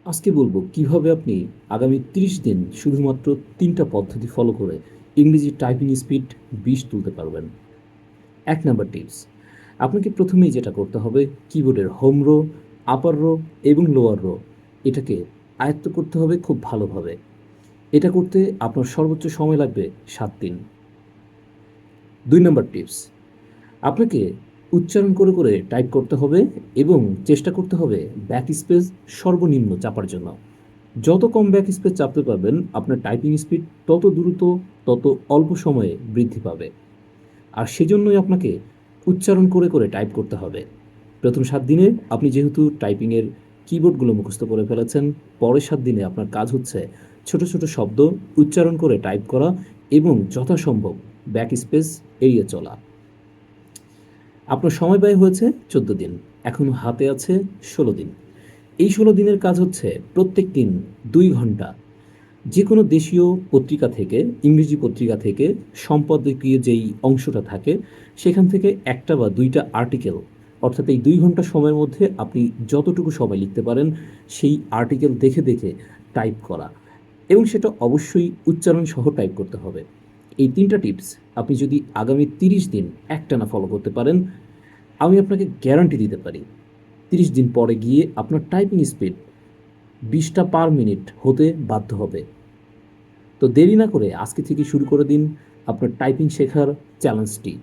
আজকে বলবো কিভাবে আপনি আগামী 30 দিন শুধুমাত্র 3টা পদ্ধতি ফলো করে ইংরেজি টাইপিং স্পিড 20 তুলতে পারবেন। 1 নাম্বার টিপস, আপনাকে প্রথমেই যেটা করতে হবে কিবোর্ডের হোম রো, আপার রো এবং লোয়ার রো এটাকে আয়ত্ত করতে হবে খুব ভালোভাবে। এটা করতে আপনার সর্বোচ্চ সময় লাগবে 7 দিন। 2 নাম্বার টিপস, আপনাকে উচ্চারণ করে টাইপ করতে হবে এবং চেষ্টা করতে হবে ব্যাক স্পেস সর্বনিম্ন চাপার জন্য। যত কম ব্যাক স্পেস চাপতে পারবেন আপনার টাইপিং স্পিড তত দ্রুত, তত অল্প সময়ে বৃদ্ধি পাবে। আর সেজন্যই আপনাকে উচ্চারণ করে টাইপ করতে হবে। প্রথম 7 দিনে আপনি যেহেতু টাইপিংয়ের কিবোর্ডগুলো মুখস্থ করে ফেলেছেন, পরের 7 দিনে আপনার কাজ হচ্ছে ছোট ছোট শব্দ উচ্চারণ করে টাইপ করা এবং যথাসম্ভব ব্যাক স্পেস এড়িয়ে চলা। আপনার সময় ব্যয় হয়েছে 14 দিন, এখন হাতে আছে 16 দিন। এই 16 দিনের কাজ হচ্ছে প্রত্যেক দিন 2 ঘন্টা যে কোনো দেশীয় পত্রিকা থেকে, ইংরেজি পত্রিকা থেকে সম্পাদকীয় যেই অংশটা থাকে সেখান থেকে একটা বা দুইটা আর্টিকেল, অর্থাৎ এই 2 ঘন্টা সময়ের মধ্যে আপনি যতটুকু সময় লিখতে পারেন সেই আর্টিকেল দেখে দেখে টাইপ করা এবং সেটা অবশ্যই উচ্চারণ সহ টাইপ করতে হবে। এই 3টা টিপস আপনি যদি আগামী 30 দিন একটানা ফলো করতে পারেন, আমি আপনাকে গ্যারান্টি দিতে পারি 30 দিন পরে গিয়ে আপনার টাইপিং স্পিড 20টা পার মিনিট হতে বাধ্য হবে। তো দেরি না করে আজকে থেকে শুরু করে দিন আপনার টাইপিং শেখার চ্যালেঞ্জটি।